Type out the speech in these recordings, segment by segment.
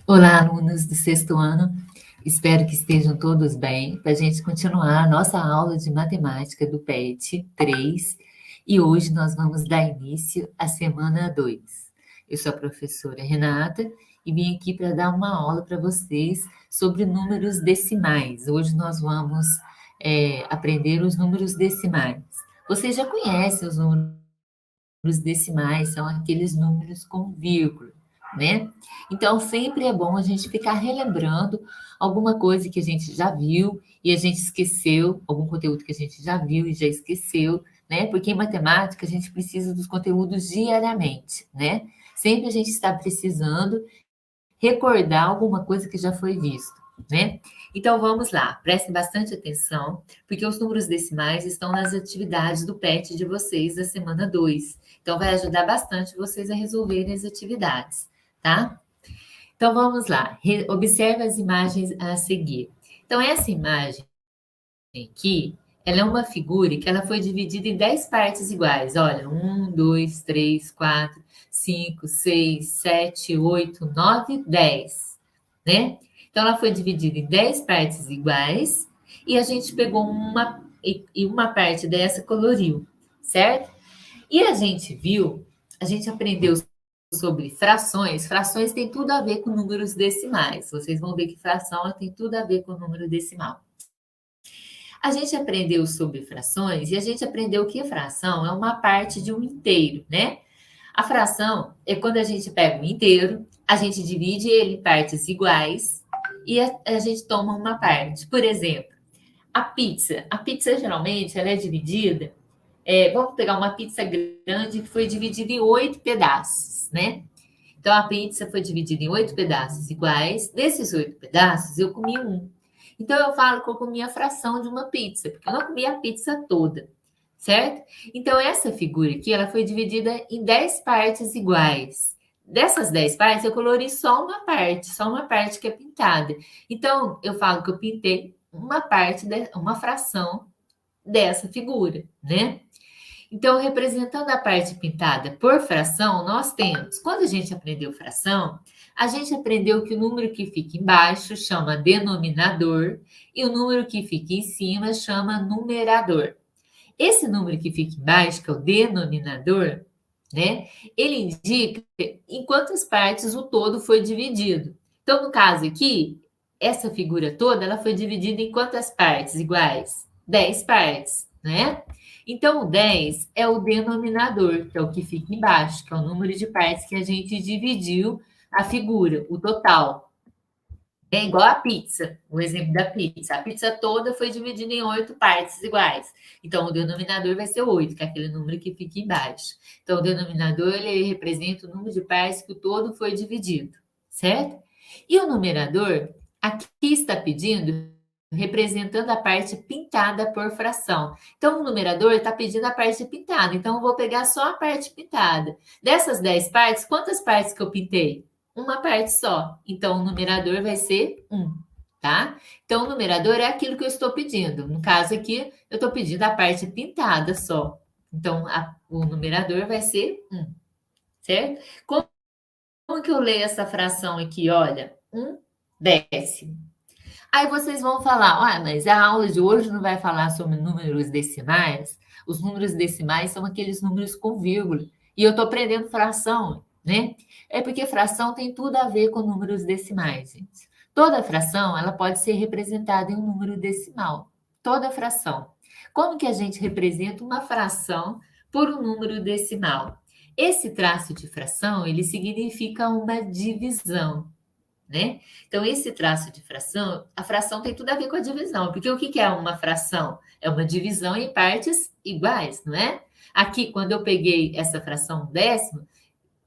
Olá, alunos do sexto ano. Espero que estejam todos bem para a gente continuar a nossa aula de matemática do PET 3 e hoje nós vamos dar início à semana 2. Eu sou a professora Renata e vim aqui para dar uma aula para vocês sobre números decimais. Hoje nós vamos aprender os números decimais. Vocês já conhecem os números decimais, são aqueles números com vírgula, né? Então, sempre é bom a gente ficar relembrando alguma coisa que a gente já viu e a gente esqueceu, algum conteúdo que a gente já viu e já esqueceu, né? Porque em matemática a gente precisa dos conteúdos diariamente, né? Sempre a gente está precisando recordar alguma coisa que já foi visto, né? Então vamos lá, prestem bastante atenção, porque os números decimais estão nas atividades do PET de vocês da semana 2. Então vai ajudar bastante vocês a resolverem as atividades, tá? Então vamos lá, observe as imagens a seguir. Então essa imagem aqui, ela é uma figura que ela foi dividida em 10 partes iguais. Olha, 1, 2, 3, 4, 5, 6, 7, 8, 9, 10, né? Então, ela foi dividida em 10 partes iguais e a gente pegou e uma parte dessa coloriu, certo? E a gente viu, a gente aprendeu sobre frações. Frações tem tudo a ver com números decimais. Vocês vão ver que fração tem tudo a ver com número decimal. A gente aprendeu sobre frações e a gente aprendeu que a fração é uma parte de um inteiro, né? A fração é quando a gente pega um inteiro, a gente divide ele em partes iguais e a gente toma uma parte. Por exemplo, a pizza. A pizza geralmente ela é dividida. Vamos pegar uma pizza grande que foi dividida em 8 pedaços, né? Então a pizza foi dividida em 8 pedaços iguais. Desses 8 pedaços, eu comi um. Então eu falo que eu comi a fração de uma pizza, porque eu não comi a pizza toda, certo? Então essa figura aqui, ela foi dividida em 10 partes iguais. Dessas 10 partes, eu colori só uma parte que é pintada. Então eu falo que eu pintei uma parte, uma fração dessa figura, né? Então, representando a parte pintada por fração, nós temos, quando a gente aprendeu fração, a gente aprendeu que o número que fica embaixo chama denominador e o número que fica em cima chama numerador. Esse número que fica embaixo, que é o denominador, né? Ele indica em quantas partes o todo foi dividido. Então, no caso aqui, essa figura toda, ela foi dividida em quantas partes iguais? 10 partes, né? Então, o 10 é o denominador, que é o que fica embaixo, que é o número de partes que a gente dividiu a figura, o total. É igual a pizza, o exemplo da pizza. A pizza toda foi dividida em 8 partes iguais. Então, o denominador vai ser 8, que é aquele número que fica embaixo. Então, o denominador, ele representa o número de partes que o todo foi dividido, certo? E o numerador, aqui está pedindo, representando a parte pintada por fração. Então, o numerador está pedindo a parte pintada. Então, eu vou pegar só a parte pintada. Dessas 10 partes, quantas partes que eu pintei? Uma parte só. Então, o numerador vai ser 1, tá? Então, o numerador é aquilo que eu estou pedindo. No caso aqui, eu estou pedindo a parte pintada só. Então, o numerador vai ser 1, certo? Como que eu leio essa fração aqui? Olha, 1/10. Aí vocês vão falar, mas a aula de hoje não vai falar sobre números decimais? Os números decimais são aqueles números com vírgula. E eu estou aprendendo fração, né? É porque fração tem tudo a ver com números decimais, gente. Toda fração, ela pode ser representada em um número decimal. Toda fração. Como que a gente representa uma fração por um número decimal? Esse traço de fração, ele significa uma divisão, né? Então, esse traço de fração, a fração tem tudo a ver com a divisão, porque o que é uma fração? É uma divisão em partes iguais, não é? Aqui, quando eu peguei essa fração décima,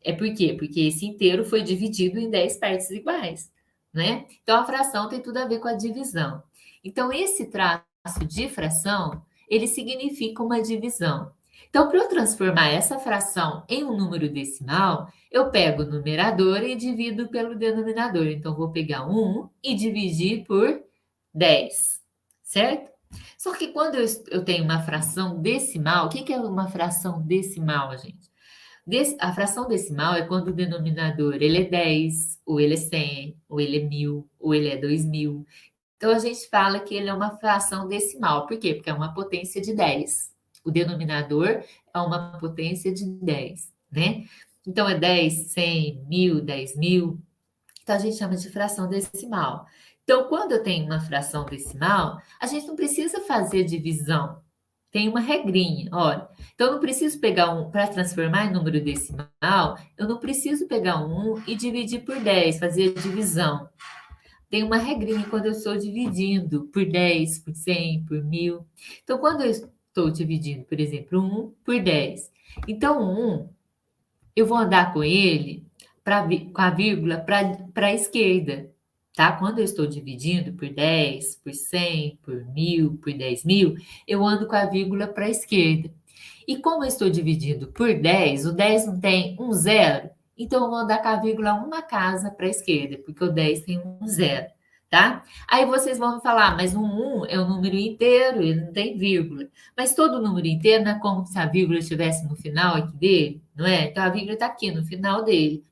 é por quê? Porque esse inteiro foi dividido em 10 partes iguais, né? Então, a fração tem tudo a ver com a divisão. Então, esse traço de fração, ele significa uma divisão. Então, para eu transformar essa fração em um número decimal, eu pego o numerador e divido pelo denominador. Então, vou pegar 1 e dividir por 10, certo? Só que quando eu tenho uma fração decimal, o que é uma fração decimal, gente? A fração decimal é quando o denominador ele é 10, ou ele é 100, ou ele é 1000, ou ele é 2000. Então, a gente fala que ele é uma fração decimal. Por quê? Porque é uma potência de 10. O denominador é uma potência de 10, né? Então, é 10, 100, 1000, 10.000. Então, a gente chama de fração decimal. Então, quando eu tenho uma fração decimal, a gente não precisa fazer divisão. Tem uma regrinha, olha. Então, eu não preciso pegar para transformar em número decimal, eu não preciso pegar um e dividir por 10, fazer divisão. Tem uma regrinha quando eu estou dividindo por 10, por 100, por 1000. Então, quando eu estou dividindo, por exemplo, 1 por 10. Então, o 1, eu vou andar com ele, com a vírgula, para a esquerda. Tá? Quando eu estou dividindo por 10, por 100, por 1000, por 10.000, eu ando com a vírgula para a esquerda. E como eu estou dividindo por 10, o 10 não tem um zero, então eu vou andar com a vírgula uma casa para a esquerda, porque o 10 tem um zero, tá? Aí vocês vão me falar, mas o 1 é um número inteiro, ele não tem vírgula. Mas todo número inteiro não é como se a vírgula estivesse no final aqui dele, não é? Então a vírgula está aqui no final dele.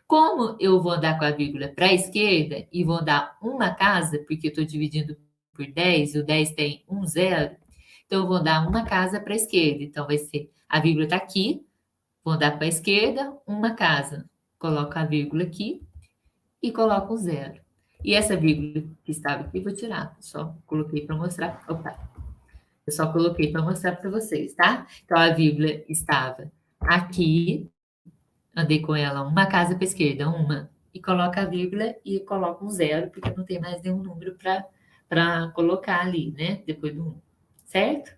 Como eu vou andar com a vírgula para a esquerda e vou andar uma casa, porque eu estou dividindo por 10, e o 10 tem um zero, então eu vou andar uma casa para a esquerda. Então vai ser, a vírgula está aqui, vou andar para a esquerda, uma casa. Coloco a vírgula aqui e coloco um zero. E essa vírgula que estava aqui, vou tirar. Só coloquei para mostrar. Opa! Eu só coloquei para mostrar para vocês, tá? Então a vírgula estava aqui, andei com ela uma casa para a esquerda, uma, e coloca a vírgula e coloca um zero, porque não tem mais nenhum número para colocar ali, né? Depois do 1, certo?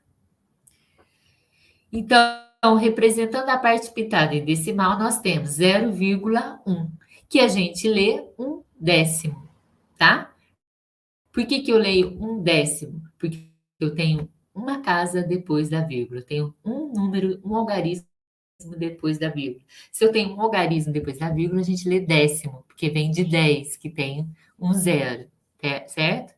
Então, representando a parte pintada em decimal, nós temos 0,1, que a gente lê um décimo, tá? Por que eu leio um décimo? Porque eu tenho uma casa depois da vírgula, eu tenho um número, um algarismo depois da vírgula. Se eu tenho um algarismo depois da vírgula, a gente lê décimo, porque vem de 10, que tem um zero, certo?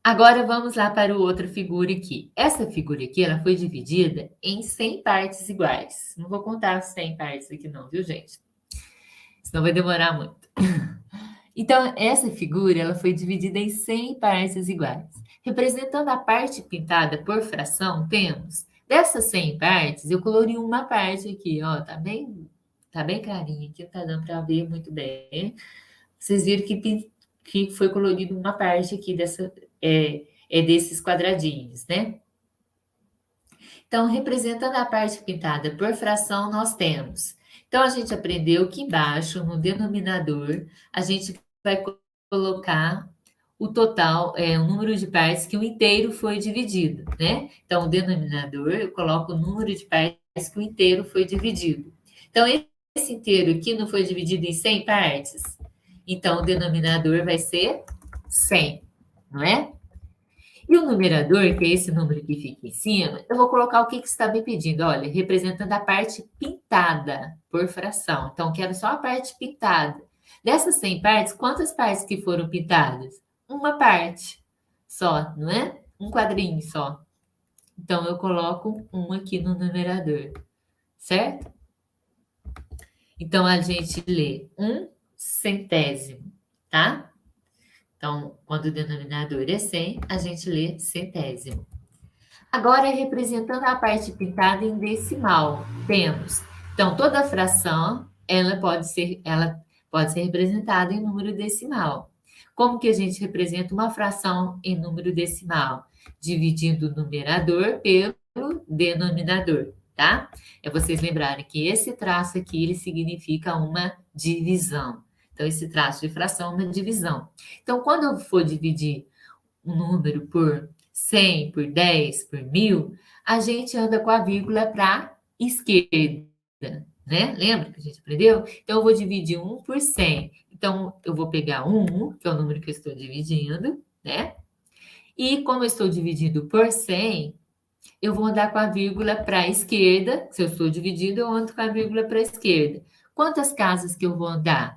Agora vamos lá para o outra figura aqui. Essa figura aqui, ela foi dividida em 100 partes iguais. Não vou contar as 100 partes aqui não, viu, gente? Senão vai demorar muito. Então, essa figura, ela foi dividida em 100 partes iguais. Representando a parte pintada por fração, temos, dessas 100 partes, eu colori uma parte aqui, ó, tá bem clarinha aqui, não tá dando para ver muito bem. Vocês viram que foi colorido uma parte aqui desses quadradinhos, né? Então, representando a parte pintada por fração, nós temos. Então, a gente aprendeu que embaixo, no denominador, a gente vai colocar o total, o número de partes que o inteiro foi dividido, né? Então, o denominador, eu coloco o número de partes que o inteiro foi dividido. Então, esse inteiro aqui não foi dividido em 100 partes? Então, o denominador vai ser 100, não é? E o numerador, que é esse número que fica em cima, eu vou colocar o que está me pedindo. Olha, representando a parte pintada por fração. Então, quero só a parte pintada. Dessas 100 partes, quantas partes que foram pintadas? Uma parte só, não é? Um quadrinho só. Então, eu coloco um aqui no numerador, certo? Então, a gente lê 1/100, tá? Então, quando o denominador é 100, a gente lê centésimo. Agora, representando a parte pintada em decimal, temos, então, toda fração, ela pode ser representada em número decimal. Como que a gente representa uma fração em número decimal? Dividindo o numerador pelo denominador, tá? É vocês lembrarem que esse traço aqui, ele significa uma divisão. Então, esse traço de fração é uma divisão. Então, quando eu for dividir um número por 100, por 10, por 1000, a gente anda com a vírgula para a esquerda, né? Lembra que a gente aprendeu? Então, eu vou dividir 1 por 100. Então, eu vou pegar 1, que é o número que eu estou dividindo, né? E como eu estou dividindo por 100, eu vou andar com a vírgula para a esquerda. Se eu estou dividindo, eu ando com a vírgula para a esquerda. Quantas casas que eu vou andar?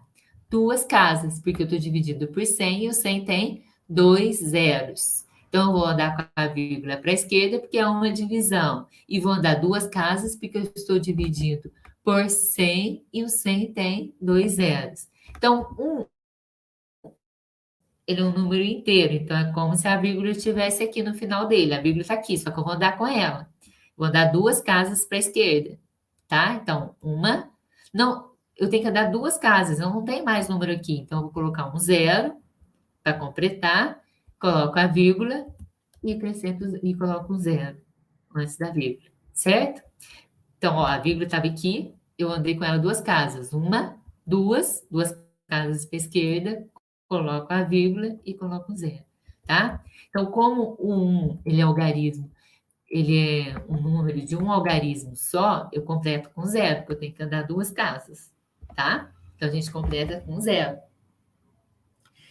2 casas, porque eu estou dividindo por 100 e o 100 tem 2 zeros. Então, eu vou andar com a vírgula para a esquerda, porque é uma divisão. E vou andar duas casas, porque eu estou dividindo por 100, e o 100 tem 2 zeros. Então, ele é um número inteiro, então é como se a vírgula estivesse aqui no final dele. A vírgula está aqui, só que eu vou andar com ela. Vou andar duas casas para a esquerda, tá? Então, não, eu tenho que andar duas casas, eu não tem mais número aqui, então eu vou colocar um zero para completar, coloco a vírgula e acrescento e coloco um zero antes da vírgula, certo? Então, ó, a vírgula estava aqui, eu andei com ela duas casas, duas casas para a esquerda, coloco a vírgula e coloco um zero, tá? Então, como ele é algarismo, ele é um número de um algarismo só, eu completo com zero, porque eu tenho que andar duas casas, tá? Então, a gente completa com zero.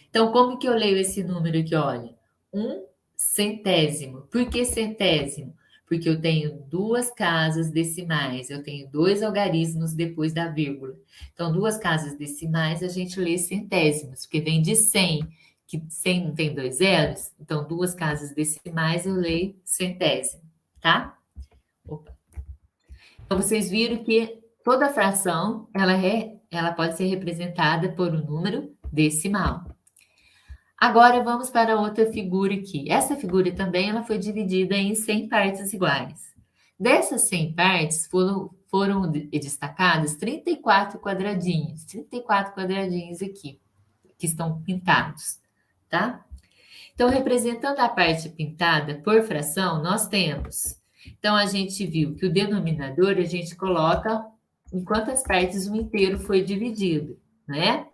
Então, como que eu leio esse número aqui? Olha, um centésimo. Por que centésimo? Porque eu tenho duas casas decimais, eu tenho dois algarismos depois da vírgula. Então, duas casas decimais a gente lê centésimos, porque vem de 100, que 100 não tem dois zeros, então duas casas decimais eu leio centésimo, tá? Opa. Então, vocês viram que toda fração, ela pode ser representada por um número decimal. Agora vamos para outra figura aqui. Essa figura também ela foi dividida em 100 partes iguais. Dessas 100 partes foram destacados 34 quadradinhos aqui, que estão pintados, tá? Então, representando a parte pintada por fração, nós temos. Então, a gente viu que o denominador a gente coloca em quantas partes o inteiro foi dividido, né?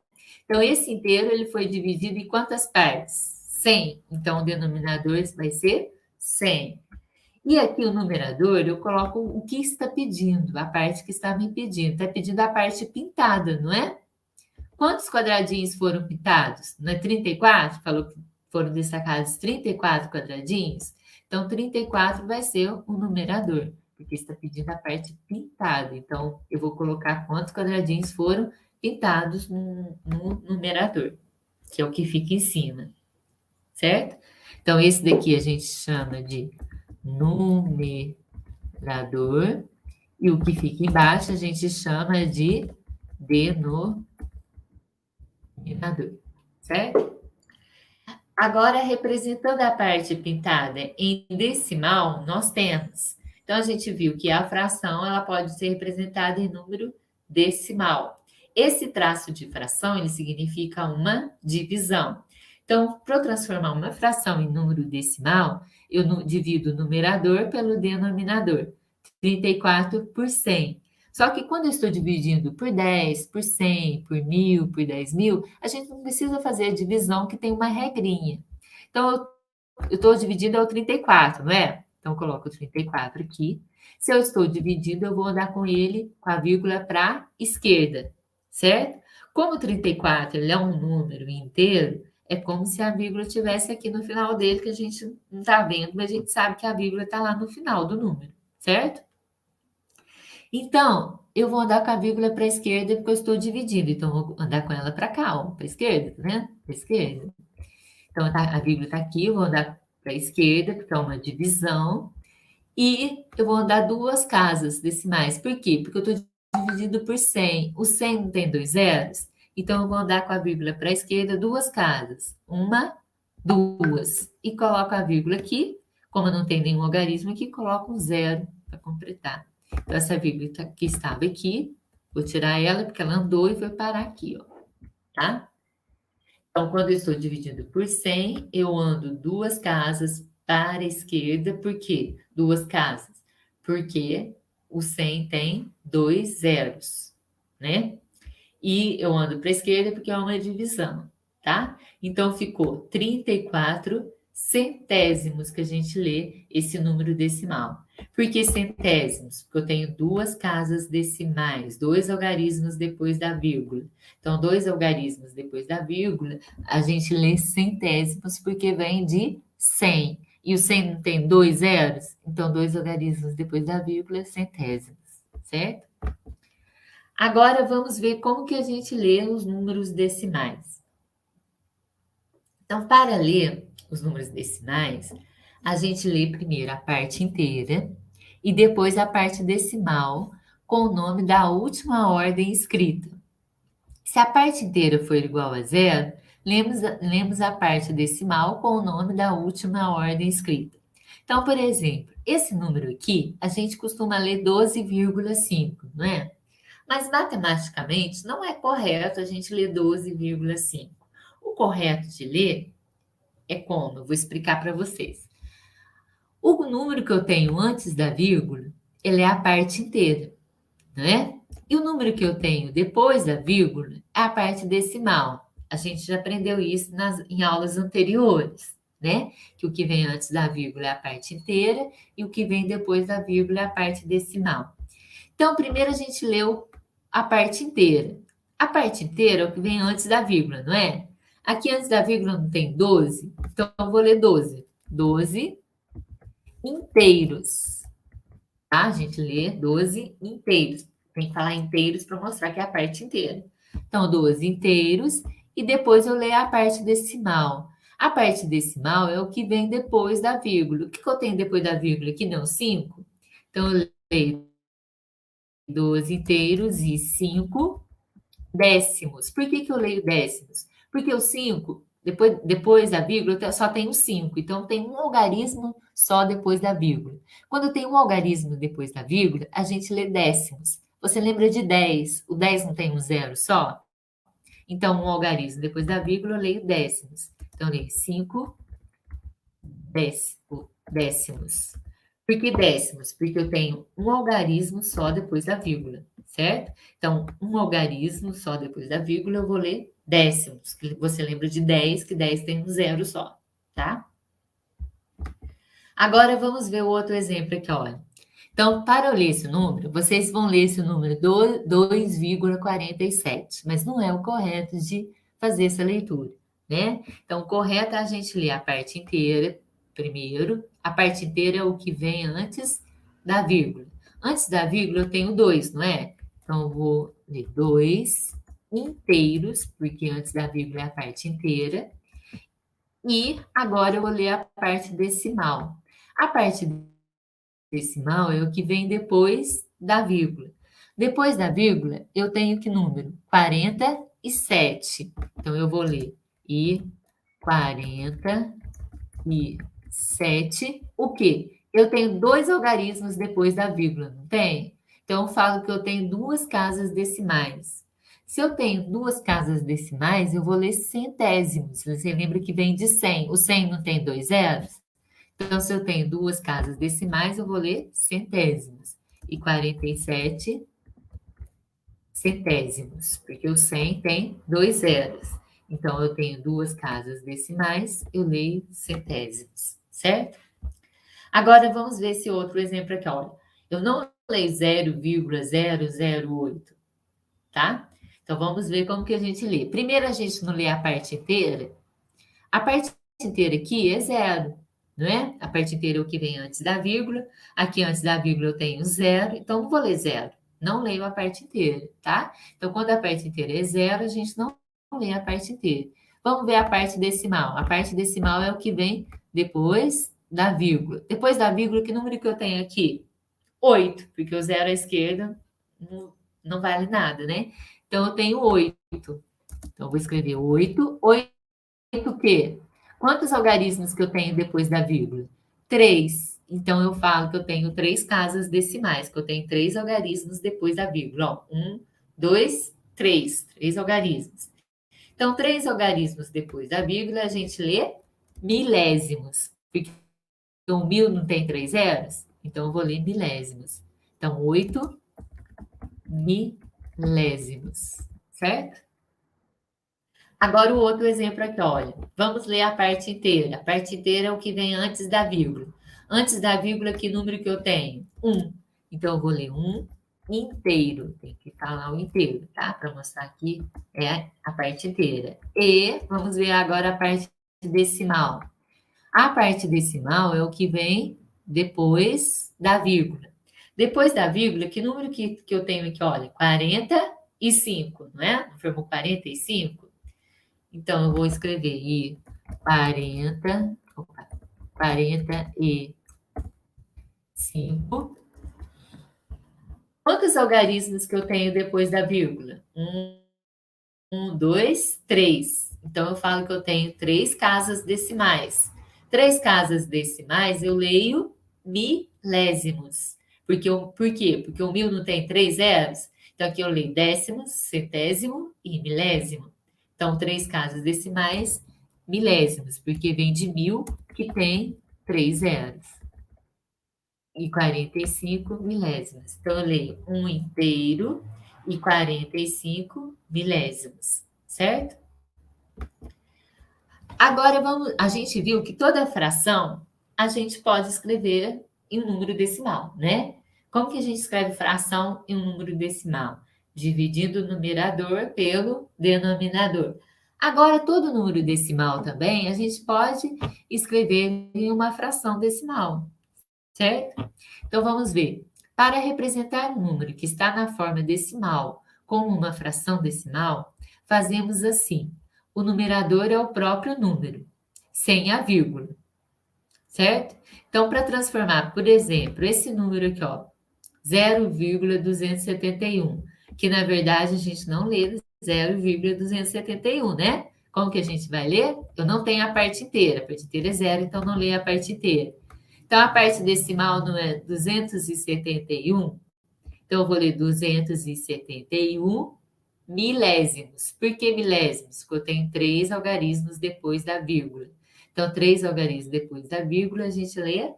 Então, esse inteiro ele foi dividido em quantas partes? 100. Então, o denominador vai ser 100. E aqui o numerador, eu coloco o que está pedindo, a parte que está me pedindo. Está pedindo a parte pintada, não é? Quantos quadradinhos foram pintados? Não é 34? Falou que foram destacados 34 quadradinhos? Então, 34 vai ser o numerador, porque está pedindo a parte pintada. Então, eu vou colocar quantos quadradinhos foram pintados no numerador, que é o que fica em cima, certo? Então, esse daqui a gente chama de numerador, e o que fica embaixo a gente chama de denominador, certo? Agora, representando a parte pintada em decimal, nós temos. Então, a gente viu que a fração ela pode ser representada em número decimal. Esse traço de fração ele significa uma divisão. Então, para eu transformar uma fração em número decimal, eu divido o numerador pelo denominador. 34 por 100. Só que quando eu estou dividindo por 10, por 100, por 1000, por 10.000, a gente não precisa fazer a divisão que tem uma regrinha. Então, eu estou dividindo ao 34, não é? Então, eu coloco o 34 aqui. Se eu estou dividindo, eu vou andar com ele, com a vírgula para a esquerda, certo? Como o 34 ele é um número inteiro, é como se a vírgula estivesse aqui no final dele, que a gente não está vendo, mas a gente sabe que a vírgula está lá no final do número, certo? Então, eu vou andar com a vírgula para a esquerda porque eu estou dividindo. Então, eu vou andar com ela para cá, para a esquerda, tá vendo? Para a esquerda. Então, a vírgula está aqui, eu vou andar para a esquerda, porque é uma divisão. E eu vou andar duas casas decimais. Por quê? Porque eu estou dividido por 100. O 100 não tem dois zeros? Então, eu vou andar com a vírgula para a esquerda duas casas. Uma, duas. E coloco a vírgula aqui. Como não tem nenhum algarismo aqui, coloco um zero para completar. Então, essa vírgula que estava aqui, vou tirar ela porque ela andou e foi parar aqui, ó, tá? Então, quando eu estou dividindo por 100, eu ando duas casas para a esquerda, por quê? Duas casas, porque o 100 tem dois zeros, né? E eu ando para a esquerda porque é uma divisão, tá? Então, ficou 34 centésimos que a gente lê esse número decimal. Por que centésimos? Porque eu tenho duas casas decimais, dois algarismos depois da vírgula. Então, dois algarismos depois da vírgula, a gente lê centésimos porque vem de 100. E o 100 não tem dois zeros? Então, dois algarismos depois da vírgula, centésimos, certo? Agora, vamos ver como que a gente lê os números decimais. Então, para ler os números decimais, a gente lê primeiro a parte inteira e depois a parte decimal com o nome da última ordem escrita. Se a parte inteira for igual a zero, lemos a parte decimal com o nome da última ordem escrita. Então, por exemplo, esse número aqui, a gente costuma ler 12,5, não é? Mas matematicamente não é correto a gente ler 12,5. O correto de ler é como? Eu vou explicar para vocês. O número que eu tenho antes da vírgula, ele é a parte inteira, não é? E o número que eu tenho depois da vírgula é a parte decimal. A gente já aprendeu isso em aulas anteriores, né? Que o que vem antes da vírgula é a parte inteira e o que vem depois da vírgula é a parte decimal. Então, primeiro a gente leu a parte inteira. A parte inteira é o que vem antes da vírgula, não é? Aqui antes da vírgula não tem 12, então eu vou ler 12. 12 inteiros. Tá? A gente lê 12 inteiros. Tem que falar inteiros para mostrar que é a parte inteira. Então, 12 inteiros e depois eu leio a parte decimal. A parte decimal é o que vem depois da vírgula. O que eu tenho depois da vírgula aqui? Não, 5. Então, eu leio 12 inteiros e 5 décimos. Por que eu leio décimos? Porque o 5, depois da vírgula, só tem o 5. Então, tem um algarismo só depois da vírgula. Quando tem um algarismo depois da vírgula, a gente lê décimos. Você lembra de 10? O 10 não tem um zero só? Então, um algarismo depois da vírgula, eu leio décimos. Então, eu leio 5 décimos. Por que décimos? Porque eu tenho um algarismo só depois da vírgula, certo? Então, um algarismo só depois da vírgula, eu vou ler décimos. Que você lembra de 10, que 10 tem um zero só, tá? Agora, vamos ver o outro exemplo aqui, olha. Então, para eu ler esse número, vocês vão ler esse número 2,47, mas não é o correto de fazer essa leitura, né? Então, o correto é a gente ler a parte inteira primeiro. A parte inteira é o que vem antes da vírgula. Antes da vírgula eu tenho 2, não é? Então, eu vou ler 2 inteiros, porque antes da vírgula é a parte inteira. E agora eu vou ler a parte decimal. A parte decimal é o que vem depois da vírgula. Depois da vírgula, eu tenho que número? 47. Então, eu vou ler e 47. O quê? Eu tenho 2 algarismos depois da vírgula, não tem? Então, eu falo que eu tenho 2 casas decimais. Se eu tenho 2 casas decimais, eu vou ler centésimos. Você lembra que vem de 100. O 100 não tem 2 zeros? Então, se eu tenho 2 casas decimais, eu vou ler centésimos. E 47 centésimos, porque o 100 tem 2 zeros. Então, eu tenho 2 casas decimais, eu leio centésimos, certo? Agora, vamos ver esse outro exemplo aqui, olha. Eu não leio 0,008, tá? Então, vamos ver como que a gente lê. Primeiro, a gente não lê a parte inteira. A parte inteira aqui é zero, não é? A parte inteira é o que vem antes da vírgula. Aqui antes da vírgula eu tenho zero, então não vou ler zero. Não leio a parte inteira, tá? Então, quando a parte inteira é zero, a gente não lê a parte inteira. Vamos ver a parte decimal. A parte decimal é o que vem depois da vírgula. Depois da vírgula, que número que eu tenho aqui? 8, porque o zero à esquerda não vale nada, né? Então, eu tenho 8. Então, eu vou escrever 8. 8 o quê? Quantos algarismos que eu tenho depois da vírgula? 3. Então, eu falo que eu tenho 3 casas decimais, que eu tenho 3 algarismos depois da vírgula. 1, 2, 3. 3 algarismos. Então, 3 algarismos depois da vírgula, a gente lê milésimos. Porque o 1000 não tem 3 zeros? Então, eu vou ler milésimos. Então, 8 milésimos. Certo? Agora o outro exemplo aqui, olha. Vamos ler a parte inteira. A parte inteira é o que vem antes da vírgula. Antes da vírgula, que número que eu tenho? 1. Então, eu vou ler 1 inteiro. Tem que falar o inteiro, tá? Para mostrar que é a parte inteira. E vamos ver agora a parte decimal. A parte decimal é o que vem depois da vírgula. Depois da vírgula, que número que eu tenho aqui? Olha, 45, não é? Formou 45? Então, eu vou escrever 45. Quantos algarismos que eu tenho depois da vírgula? 2, 3. Então, eu falo que eu tenho 3 casas decimais. 3 casas decimais, eu leio milésimos. Por quê? Porque o mil não tem 3 zeros. Então, aqui eu leio décimos, centésimo e milésimo. Então, 3 casas decimais, milésimos, porque vem de mil, que tem 3 zeros. E 45 milésimos. Então, eu leio 1 inteiro e 45 milésimos, certo? Agora a gente viu que toda fração a gente pode escrever em um número decimal, né? Como que a gente escreve fração em um número decimal? Dividindo o numerador pelo denominador. Agora, todo número decimal também a gente pode escrever em uma fração decimal, certo? Então vamos ver. Para representar um número que está na forma decimal como uma fração decimal, fazemos assim: o numerador é o próprio número, sem a vírgula, certo? Então, para transformar, por exemplo, esse número aqui, ó, 0,271, que na verdade a gente não lê 0,271, né? Como que a gente vai ler? Eu não tenho a parte inteira é zero, então não leio a parte inteira. Então, a parte decimal não é 271, então eu vou ler 271 milésimos. Por que milésimos? Porque eu tenho 3 algarismos depois da vírgula. Então, 3 algarismos depois da vírgula, a gente lê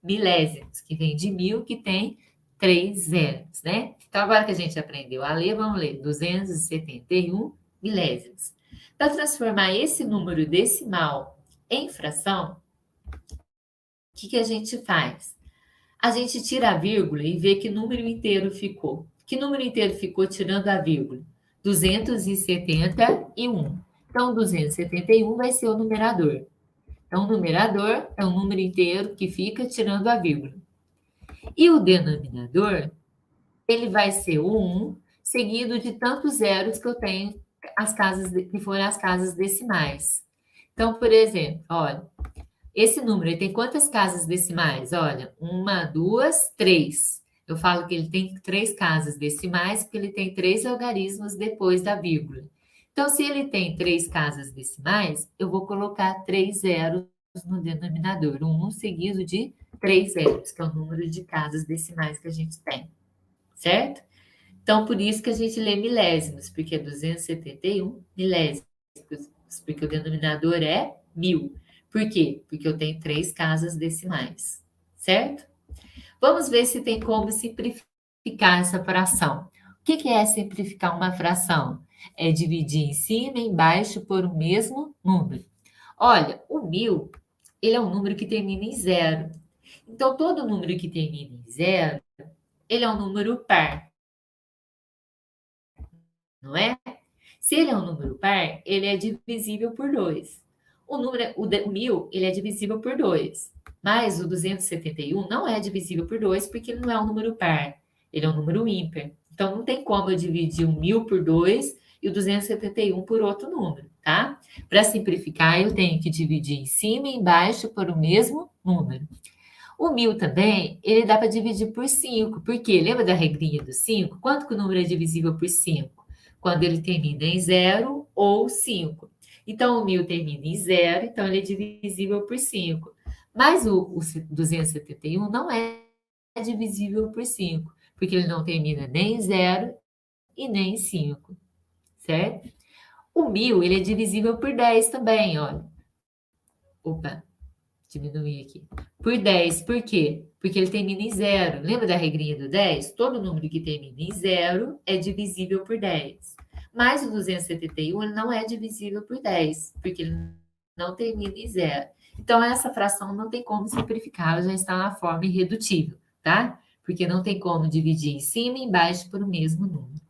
milésimos, que vem de mil, que tem 3 zeros, né? Então, agora que a gente aprendeu a ler, vamos ler 271 milésimos. Para transformar esse número decimal em fração, o que a gente faz? A gente tira a vírgula e vê que número inteiro ficou. Que número inteiro ficou tirando a vírgula? 271. Então, 271 vai ser o numerador. Então, o numerador é um número inteiro que fica tirando a vírgula. E o denominador, ele vai ser o 1, seguido de tantos zeros que eu tenho, que forem as casas decimais. Então, por exemplo, olha, esse número ele tem quantas casas decimais? Olha, 1, 2, 3. Eu falo que ele tem 3 casas decimais porque ele tem 3 algarismos depois da vírgula. Então, se ele tem 3 casas decimais, eu vou colocar 3 zeros no denominador. 1 seguido de 3 zeros, que é o número de casas decimais que a gente tem. Certo? Então, por isso que a gente lê milésimos, porque é 271 milésimos, porque o denominador é 1000. Por quê? Porque eu tenho 3 casas decimais, certo? Vamos ver se tem como simplificar essa fração. O que é simplificar uma fração? É dividir em cima e embaixo por o mesmo número. Olha, o 1000, ele é um número que termina em zero. Então, todo número que termina em zero, ele é um número par, não é? Se ele é um número par, ele é divisível por 2. O 1000, ele é divisível por 2. Mas o 271 não é divisível por 2 porque ele não é um número par. Ele é um número ímpar. Então, não tem como eu dividir o 1000 por 2 e o 271 por outro número, tá? Para simplificar, eu tenho que dividir em cima e embaixo por o mesmo número. O 1000 também, ele dá para dividir por 5. Por quê? Lembra da regrinha do 5? Quanto que o número é divisível por 5? Quando ele termina em 0 ou 5. Então, o 1000 termina em 0, então ele é divisível por 5. Mas o 271 não é divisível por 5, porque ele não termina nem em 0 e nem em 5, certo? O 1000, ele é divisível por 10 também, olha. Opa, diminuir aqui. Por 10, por quê? Porque ele termina em 0. Lembra da regrinha do 10? Todo número que termina em 0 é divisível por 10. Mas o 271 ele não é divisível por 10, porque ele não termina em 0. Então, essa fração não tem como simplificar, ela já está na forma irredutível, tá? Porque não tem como dividir em cima e embaixo por o mesmo número.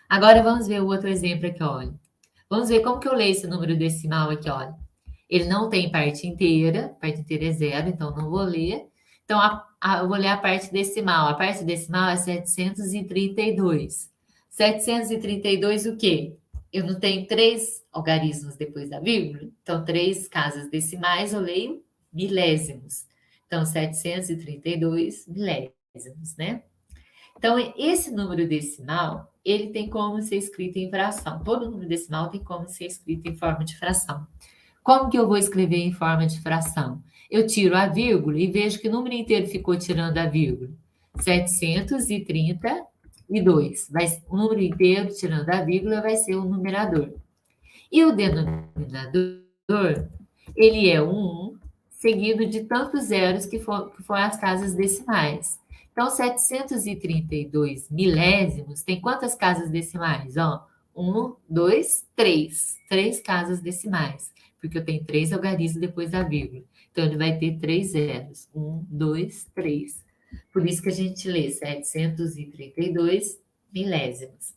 Agora, vamos ver o outro exemplo aqui, olha. Vamos ver como que eu leio esse número decimal aqui, olha. Ele não tem parte inteira é zero, então não vou ler. Então, eu vou ler a parte decimal. A parte decimal é 732. 732 o quê? eu não tenho 3 algarismos depois da vírgula, então 3 casas decimais eu leio milésimos. Então, 732 milésimos, né? Então, esse número decimal, ele tem como ser escrito em fração. Todo número decimal tem como ser escrito em forma de fração. Como que eu vou escrever em forma de fração? Eu tiro a vírgula e vejo que número inteiro ficou tirando a vírgula. 732. O número inteiro tirando a vírgula vai ser o numerador. E o denominador, ele é um seguido de tantos zeros que foram as casas decimais. Então, 732 milésimos tem quantas casas decimais? Ó, 1, 2, 3. 3 casas decimais, porque eu tenho 3 algarismos depois da vírgula. Então, ele vai ter 3 zeros. 1, 2, 3. Por isso que a gente lê 732 milésimos.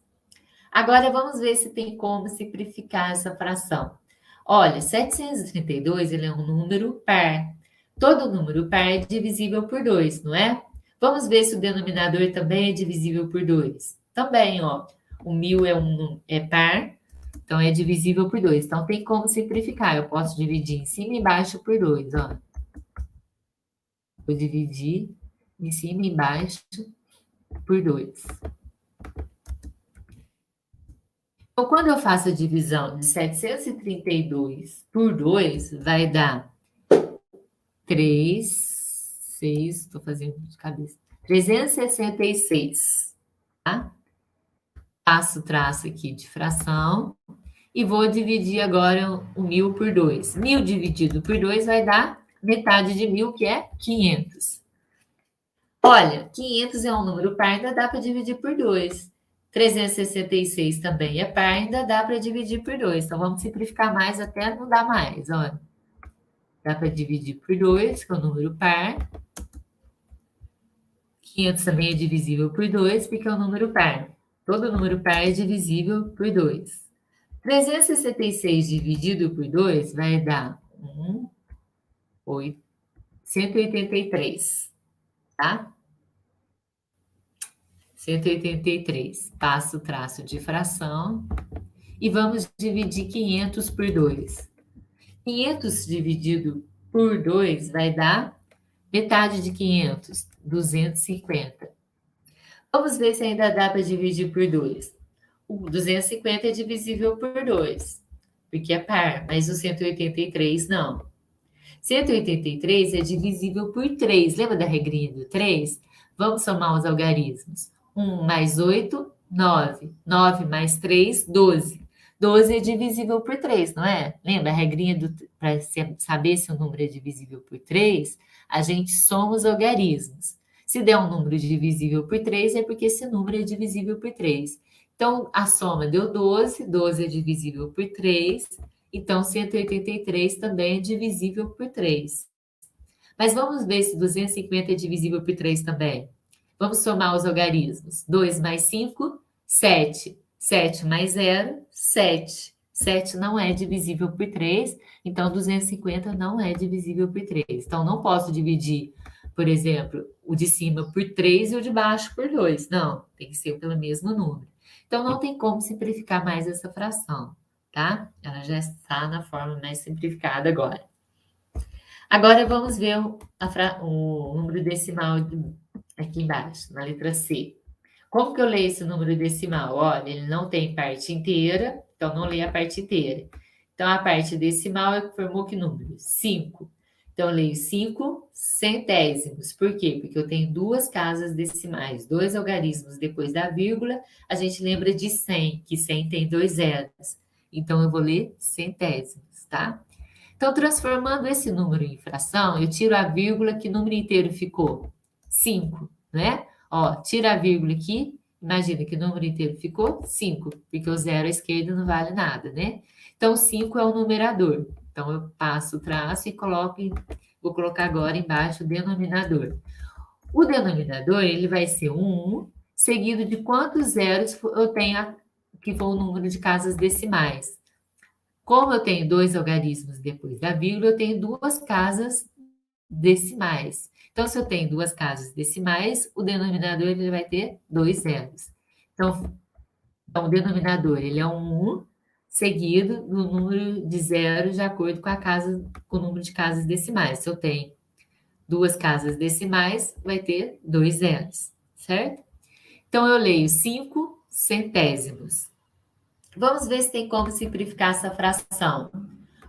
Agora, vamos ver se tem como simplificar essa fração. Olha, 732 ele é um número par. Todo número par é divisível por 2, não é? Vamos ver se o denominador também é divisível por 2. Também, ó. O 1000 é par, então é divisível por 2. Então, tem como simplificar. Eu posso dividir em cima e embaixo por 2, ó. Vou dividir em cima e embaixo por 2. Então, quando eu faço a divisão de 732 por 2, vai dar 3, 6, estou fazendo de cabeça, 366, tá? Passo o traço aqui de fração e vou dividir agora o 1000 por 2. 1000 dividido por 2 vai dar metade de 1000, que é 500. Olha, 500 é um número par, ainda dá para dividir por 2. 366 também é par, ainda dá para dividir por 2. Então, vamos simplificar mais até não dar mais, olha. Dá para dividir por 2, que é o número par. 500 também é divisível por 2, porque é um número par. Todo número par é divisível por 2. 366 dividido por 2 vai dar 183, tá? 183. Passo o traço de fração e vamos dividir 500 por 2. 500 dividido por 2 vai dar metade de 500, 250. Vamos ver se ainda dá para dividir por 2. O 250 é divisível por 2, porque é par, mas o 183 não. 183 é divisível por 3. Lembra da regrinha do 3? Vamos somar os algarismos. 1 mais 8, 9. 9 mais 3, 12. 12 é divisível por 3, não é? Lembra a regrinha para saber se o número é divisível por 3? A gente soma os algarismos. Se der um número divisível por 3, é porque esse número é divisível por 3. Então, a soma deu 12, 12 é divisível por 3, então 183 também é divisível por 3. Mas vamos ver se 250 é divisível por 3 também. Vamos somar os algarismos. 2 mais 5, 7. 7 mais 0, 7. 7 não é divisível por 3, então 250 não é divisível por 3. Então, não posso dividir, por exemplo, o de cima por 3 e o de baixo por 2. Não, tem que ser pelo mesmo número. Então, não tem como simplificar mais essa fração, tá? Ela já está na forma mais simplificada agora. Agora, vamos ver o número decimal aqui embaixo, na letra C. Como que eu leio esse número decimal? Olha, ele não tem parte inteira, então não leio a parte inteira. Então, a parte decimal é que formou que número? 5. Então, eu leio 5 centésimos. Por quê? Porque eu tenho duas casas decimais, 2 algarismos depois da vírgula. A gente lembra de 100, que 100 tem 2 zeros. Então, eu vou ler centésimos, tá? Então, transformando esse número em fração, eu tiro a vírgula, que número inteiro ficou? 5, né? Ó, tira a vírgula aqui, imagina que número inteiro ficou 5, porque o zero à esquerda não vale nada, né? Então, 5 é o numerador. Então, eu passo o traço e vou colocar agora embaixo o denominador. O denominador, ele vai ser 1, seguido de quantos zeros eu tenho, que for o número de casas decimais. Como eu tenho 2 algarismos depois da vírgula, eu tenho 2 casas decimais. Então, se eu tenho 2 casas decimais, o denominador ele vai ter 2 zeros. Então, o denominador ele é um 1, seguido do número de zero de acordo com o número de casas decimais. Se eu tenho 2 casas decimais, vai ter 2 zeros, certo? Então, eu leio 5 centésimos. Vamos ver se tem como simplificar essa fração.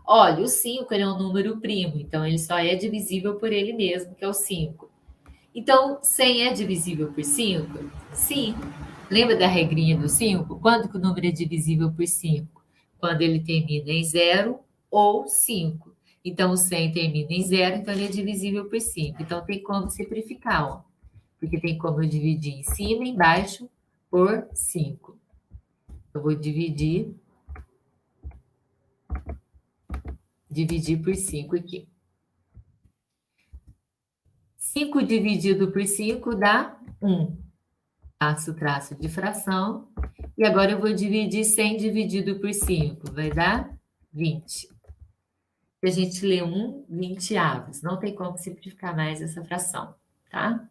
Olha, o 5 ele é um número primo, então ele só é divisível por ele mesmo, que é o 5. Então, 100 é divisível por 5? Sim. Lembra da regrinha do 5? Quando que o número é divisível por 5? Quando ele termina em 0 ou 5. Então, o 100 termina em 0, então ele é divisível por 5. Então, tem como simplificar, ó. Porque tem como eu dividir em cima e embaixo por 5. Eu vou dividir por 5 aqui. 5 dividido por 5 dá 1. Faço o traço de fração. E agora eu vou dividir 100 dividido por 5. Vai dar 20. E a gente lê 1 20avos. Não tem como simplificar mais essa fração, tá?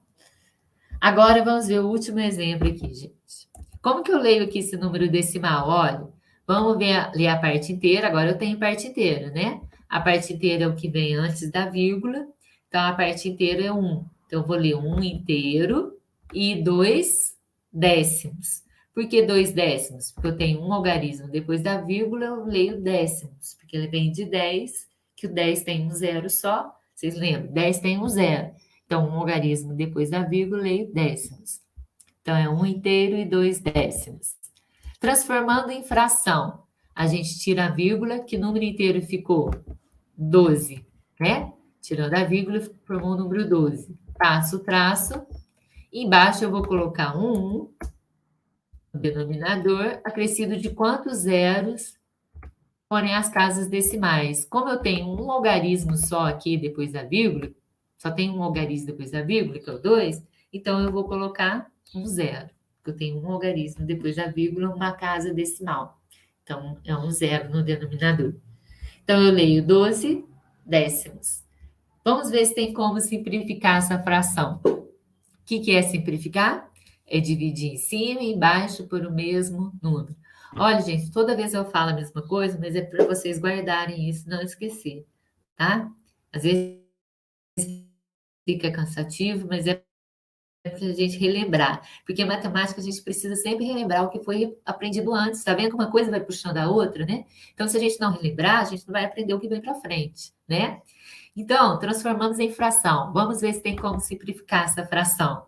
Agora vamos ver o último exemplo aqui, gente. Como que eu leio aqui esse número decimal? Olha, vamos ler a parte inteira. Agora eu tenho parte inteira, né? A parte inteira é o que vem antes da vírgula. Então, a parte inteira é 1. Então, eu vou ler 1 inteiro e 2 décimos. Por que 2 décimos? Porque eu tenho um algarismo depois da vírgula, eu leio décimos. Porque ele vem de 10, que o 10 tem um zero só. Vocês lembram? 10 tem um zero. Então, um algarismo depois da vírgula, leio décimos. Então, é 1 inteiro e 2 décimos. Transformando em fração, a gente tira a vírgula, que número inteiro ficou? 12, né? Tirando a vírgula, formou o número 12. Passo o traço. Embaixo eu vou colocar um 1 no denominador, acrescido de quantos zeros forem as casas decimais. Como eu tenho um algarismo só aqui depois da vírgula, só tem um algarismo depois da vírgula, que é o 2, então eu vou colocar um zero, porque eu tenho um algarismo depois da vírgula, uma casa decimal. Então, é um zero no denominador. Então, eu leio 12 décimos. Vamos ver se tem como simplificar essa fração. O que é simplificar? É dividir em cima e embaixo por o mesmo número. Olha, gente, toda vez eu falo a mesma coisa, mas é para vocês guardarem isso e não esquecer, tá? Às vezes fica cansativo, mas é para a gente relembrar. Porque matemática a gente precisa sempre relembrar o que foi aprendido antes. Tá vendo que uma coisa vai puxando a outra, né? Então, se a gente não relembrar, a gente não vai aprender o que vem para frente, né? Então, transformamos em fração. Vamos ver se tem como simplificar essa fração.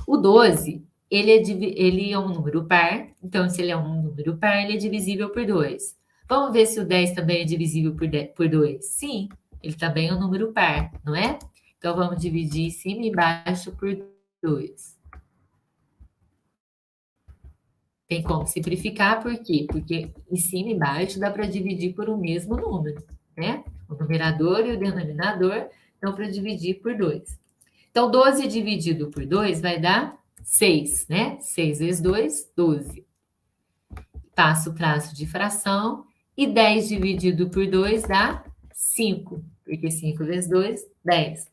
O 12, ele é um número par. Então, se ele é um número par, ele é divisível por 2. Vamos ver se o 10 também é divisível por 2. Sim, ele também é um número par, não é? Então, vamos dividir em cima e embaixo por 2. Tem como simplificar, por quê? Porque em cima e embaixo dá para dividir por um mesmo número, né? O numerador e o denominador dão para dividir por 2. Então, 12 dividido por 2 vai dar 6, né? 6 vezes 2, 12. Passo o traço de fração. E 10 dividido por 2 dá 5, porque 5 vezes 2, 10.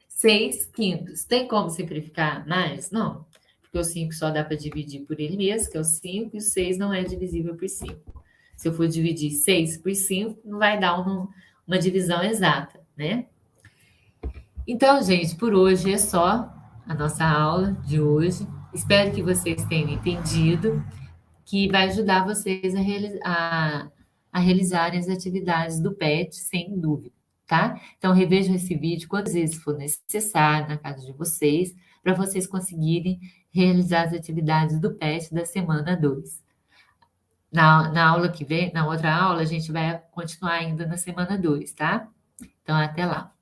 6 quintos. Tem como simplificar mais? Não, porque o 5 só dá para dividir por ele mesmo, que é o 5, e o 6 não é divisível por 5. Se eu for dividir 6 por 5, não vai dar uma divisão exata, né? Então, gente, por hoje é só a nossa aula de hoje. Espero que vocês tenham entendido, que vai ajudar vocês a realizarem as atividades do PET, sem dúvida, tá? Então, revejam esse vídeo quantas vezes for necessário na casa de vocês, para vocês conseguirem realizar as atividades do PET da semana 2. Na aula que vem, na outra aula, a gente vai continuar ainda na semana 2, tá? Então, até lá.